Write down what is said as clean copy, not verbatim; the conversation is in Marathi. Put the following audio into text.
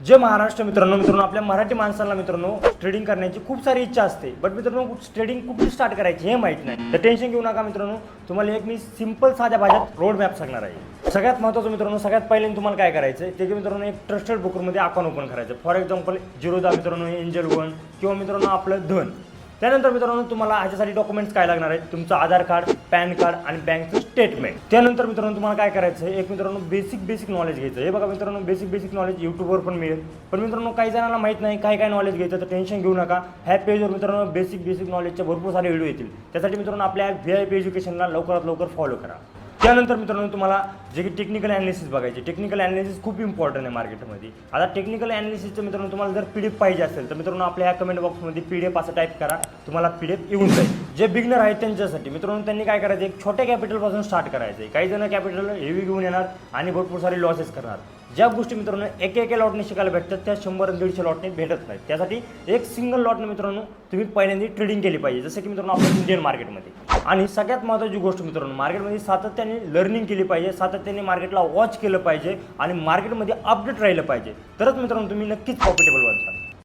जे महाराष्ट्र मित्रांनो आपल्या मराठी माणसांना मित्रांनो ट्रेडिंग करण्याची खूप सारी इच्छा असते, बट मित्रांनो ट्रेडिंग कुठे स्टार्ट करायची हे माहित नाही. तर टेन्शन घेऊ नका मित्रांनो, तुम्हाला एक मी सिंपल साध्या भाषेत रोड मॅप सांगणार आहे. सगळ्यात महत्त्वाचं मित्रांनो, सगळ्यात पहिले तुम्हाला काय करायचं आहे ते मित्रांनो एक ट्रस्टेड ब्रोकरमध्ये अकाउंट ओपन करायचं. फॉर एक्झाम्पल जिरोदा मित्रांनो, एंजल वन किंवा मित्रांनो आपलं धन. त्यानंतर मित्रांनो तुम्हाला ह्याच्यासाठी डॉक्युमेंट्स काय लागणार आहेत, तुमचं आधार कार्ड, पॅन कार्ड आणि बँकचं स्टेटमेंट. त्यानंतर मित्रांनो तुम्हाला काय करायचं आहे, एक मित्रांनो बेसिक नॉलेज घ्यायचं. हे बघा मित्रांनो, बेसिक नॉलेज यूट्यूबवर पण मिळेल. पण मित्रांनो काही जणांना माहीत नाही काय नॉलेज घ्यायचं, तर टेन्शन घेऊ नका. ह्या पेजवर मित्रांनो बेसिक नॉलेजचे भरपूर सारे व्हिडिओ येतील. त्यासाठी मित्रांनो आपल्या VIP एज्युकेशनला लवकरात लवकर फॉलो करा. त्यानंतर मित्रांनो तुम्हाला जे की टेक्निकल ॲनालिसिस बघायचे. टेक्निकल ॲनालिसिस खूप इम्पॉर्टंट आहे मार्केटमध्ये. आता टेक्निकल ॲनालिसिसचं मित्रांनो तुम्हाला जर PDF पाहिजे असेल तर मित्रांनो आपल्या ह्या कमेंट बॉक्समध्ये PDF असं टाईप करा, तुम्हाला PDF येऊन जाईल. जे बिगनर आहेत त्यांच्यासाठी मित्रांनो त्यांनी काय करायचं, एक छोट्या कॅपिटलपासून स्टार्ट करायचं आहे. काही जण कॅपिटल हेवी घेऊन येणार आणि भरपूर सारे लॉसेस करणार. ज्या गोष्टी मित्रांनो एका लॉटने शिकायला भेटतात त्या 100 आणि 150 लॉटने भेटत नाहीत. त्यासाठी एक सिंगल लॉटने मित्रांनो तुम्ही पहिल्यांदा ट्रेडिंग केली पाहिजे, जसं की मित्रांनो आपल्या इंडियन मार्केटमध्ये. आणि सगळ्यात महत्त्वाची गोष्ट मित्रांनो, मार्केटमध्ये सातत्याने लर्निंग केली पाहिजे, सातत्याने मार्केटला वॉच केलं पाहिजे आणि मार्केटमध्ये अपडेट राहिलं पाहिजे. तरच मित्रांनो तुम्ही नक्कीच प्रॉफिटेबल बनता.